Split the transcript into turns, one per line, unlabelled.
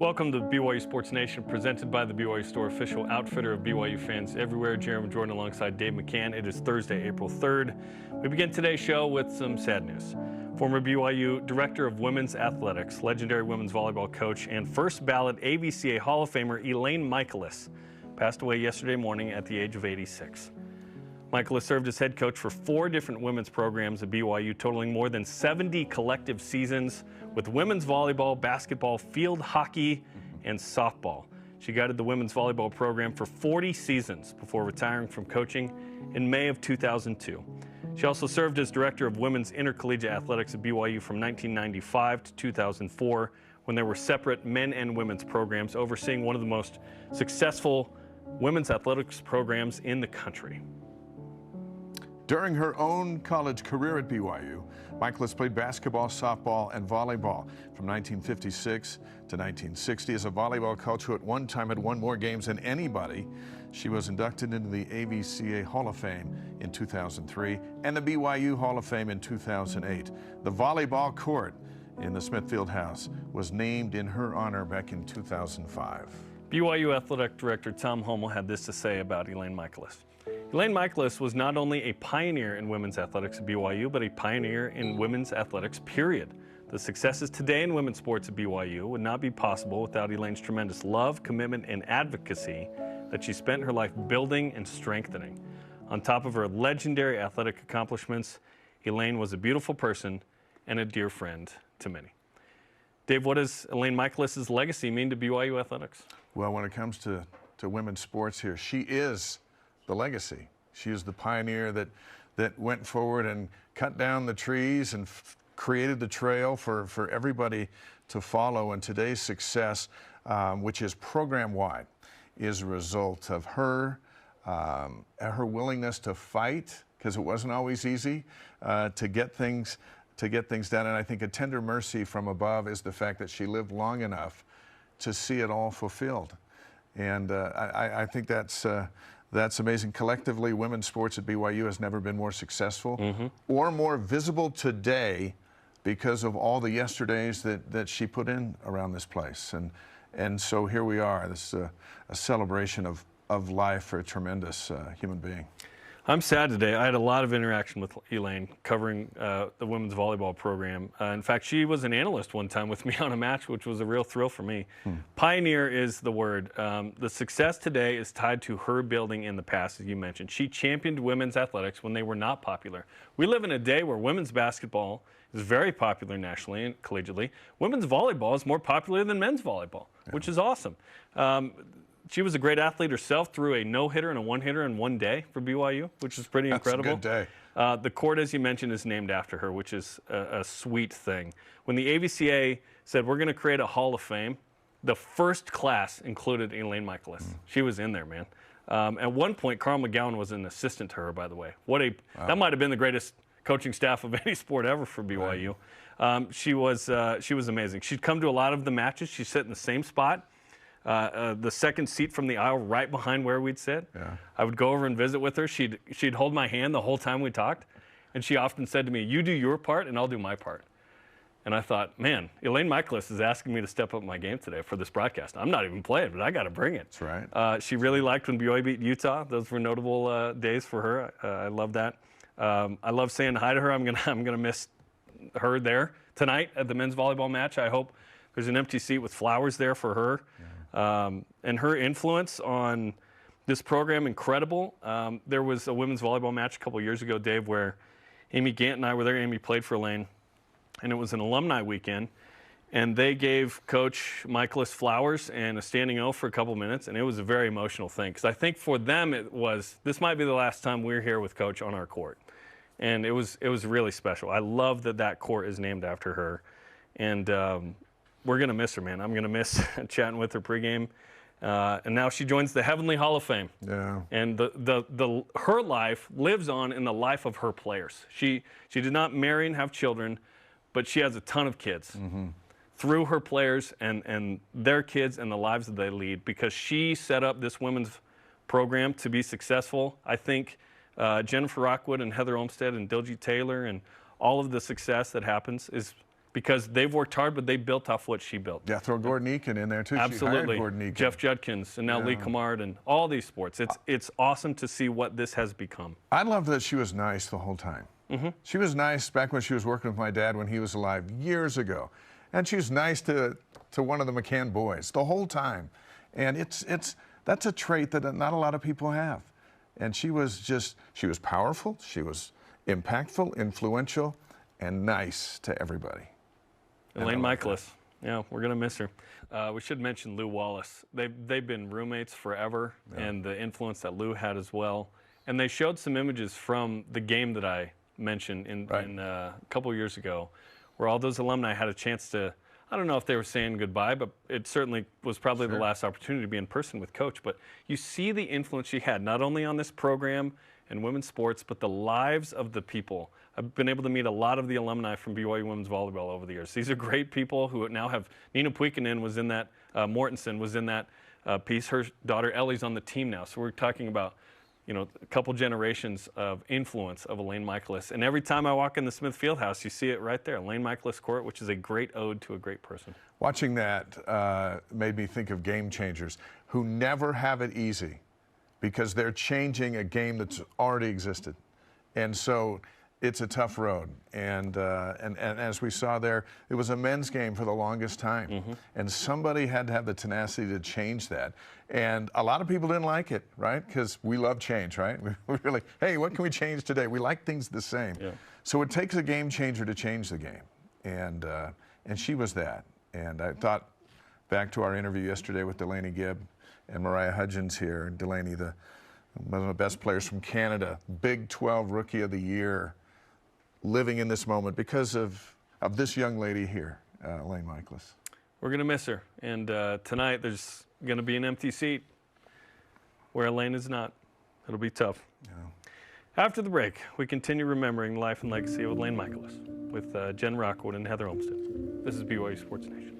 Welcome to BYU Sports Nation, presented by the BYU Store, official outfitter of BYU fans everywhere. Jarom Jordan alongside Dave McCann. It is Thursday, April 3rd. We begin today's show with some sad news. Former BYU Director of Women's Athletics, legendary women's volleyball coach, and first ballot AVCA Hall of Famer Elaine Michaelis passed away yesterday morning at the age of 86. Michaelis served as head coach for 4 different women's programs at BYU, totaling more than 70 collective seasons with women's volleyball, basketball, field hockey, and softball. She guided the women's volleyball program for 40 seasons before retiring from coaching in May of 2002. She also served as director of women's intercollegiate athletics at BYU from 1995 to 2004, when there were separate men and women's programs, overseeing one of the most successful women's athletics programs in the country.
During her own college career at BYU, Michaelis played basketball, softball, and volleyball from 1956 to 1960. As a volleyball coach who at one time had won more games than anybody, she was inducted into the AVCA Hall of Fame in 2003 and the BYU Hall of Fame in 2008. The volleyball court in the Smithfield House was named in her honor back in 2005.
BYU Athletic Director Tom Hummel had this to say about Elaine Michaelis. Elaine Michaelis was not only a pioneer in women's athletics at BYU, but a pioneer in women's athletics, period. The successes today in women's sports at BYU would not be possible without Elaine's tremendous love, commitment, and advocacy that she spent her life building and strengthening. On top of her legendary athletic accomplishments, Elaine was a beautiful person and a dear friend to many. Dave, what does Elaine Michaelis' legacy mean to BYU athletics?
Well, when it comes to women's sports here, she is the legacy. She is the pioneer that went forward and cut down the trees and created the trail for everybody to follow. And today's success, which is program-wide, is a result of her willingness to fight, because it wasn't always easy to get things done. And I think a tender mercy from above is the fact that she lived long enough to see it all fulfilled. And I think that's amazing. Collectively, women's sports at BYU has never been more successful or more visible today because of all the yesterdays that she put in around this place. And so here we are. This is a celebration of life for a tremendous human being.
I'm sad today. I had a lot of interaction with Elaine covering the women's volleyball program. In fact, she was an analyst one time with me on a match, which was a real thrill for me. Pioneer is the word. The success today is tied to her building in the past, as you mentioned. She championed women's athletics when they were not popular. We live in a day where women's basketball is very popular nationally and collegiately. Women's volleyball is more popular than men's volleyball, which is awesome. She was a great athlete herself, threw a no-hitter and a one-hitter in one day for BYU, which is pretty incredible.
That's a good day.
The court, as you mentioned, is named after her, which is a sweet thing. When the AVCA said, we're going to create a Hall of Fame, the first class included Elaine Michaelis. She was in there, man. At one point, Carl McGowan was an assistant to her, by the way. That might have been the greatest coaching staff of any sport ever for BYU. Right. She was amazing. She'd come to a lot of the matches. She'd sit in the same spot. The second seat from the aisle right behind where we'd sit. Yeah. I would go over and visit with her. She'd hold my hand the whole time we talked. And she often said to me, you do your part and I'll do my part. And I thought, man, Elaine Michaelis is asking me to step up my game today for this broadcast. I'm not even playing, but I got to bring it.
That's right.
She really liked when BYU beat Utah. Those were notable days for her. I love that. I love saying hi to her. I'm gonna miss her there tonight at the men's volleyball match. I hope there's an empty seat with flowers there for her. Yeah. And her influence on this program, incredible. There was a women's volleyball match a couple years ago, Dave, where Amy Gant and I were there. Amy played for Elaine, and it was an alumni weekend. And they gave Coach Michaelis flowers and a standing O for a couple minutes, and it was a very emotional thing. Because I think for them this might be the last time we're here with Coach on our court. And it was really special. I love that court is named after her. And we're going to miss her, man. I'm going to miss chatting with her pregame. And now she joins the Heavenly Hall of Fame.
Yeah.
And her life lives on in the life of her players. She did not marry and have children, but she has a ton of kids through her players and their kids and the lives that they lead, because she set up this women's program to be successful. I think Jennifer Rockwood and Heather Olmstead and Diljeet Taylor and all of the success that happens is because they've worked hard, but they built off what she built.
Yeah, throw Gordon Eakin in there, too.
Absolutely.
She hired Gordon Eakin.
Jeff Judkins, and now Lee Camard, and all these sports. It's awesome to see what this has become.
I love that she was nice the whole time. She was nice back when she was working with my dad when he was alive years ago. And she was nice to one of the McCann boys the whole time. And that's a trait that not a lot of people have. And she was powerful, she was impactful, influential, and nice to everybody.
Elaine Michaelis. Yeah, we're going to miss her. We should mention Lou Wallace. They've been roommates forever, and the influence that Lou had as well. And they showed some images from the game that I mentioned in a couple years ago, where all those alumni had a chance to, I don't know if they were saying goodbye, but it certainly was probably the last opportunity to be in person with Coach. But you see the influence she had, not only on this program and women's sports, but the lives of the people. I've been able to meet a lot of the alumni from BYU women's volleyball over the years. These are great people who now have, Nina Puikkonen was in that, Mortensen was in that piece. Her daughter Ellie's on the team now. So we're talking about, a couple generations of influence of Elaine Michaelis. And every time I walk in the Smith Fieldhouse, you see it right there, Elaine Michaelis Court, which is a great ode to a great person.
Watching that made me think of game changers who never have it easy because they're changing a game that's already existed. And so it's a tough road. And as we saw there, it was a men's game for the longest time. And somebody had to have the tenacity to change that. And a lot of people didn't like it, right? Because we love change, right? We're really, hey, what can we change today? We like things the same. Yeah. So it takes a game changer to change the game. And she was that. And I thought back to our interview yesterday with Delaney Gibb and Mariah Hudgens here. And Delaney, one of the best players from Canada, Big 12 Rookie of the Year, living in this moment because of this young lady here, Elaine Michaelis.
We're going to miss her. And tonight there's going to be an empty seat where Elaine is not. It'll be tough. Yeah. After the break, we continue remembering the life and legacy of Elaine Michaelis with Jen Rockwood and Heather Olmstead. This is BYU Sports Nation.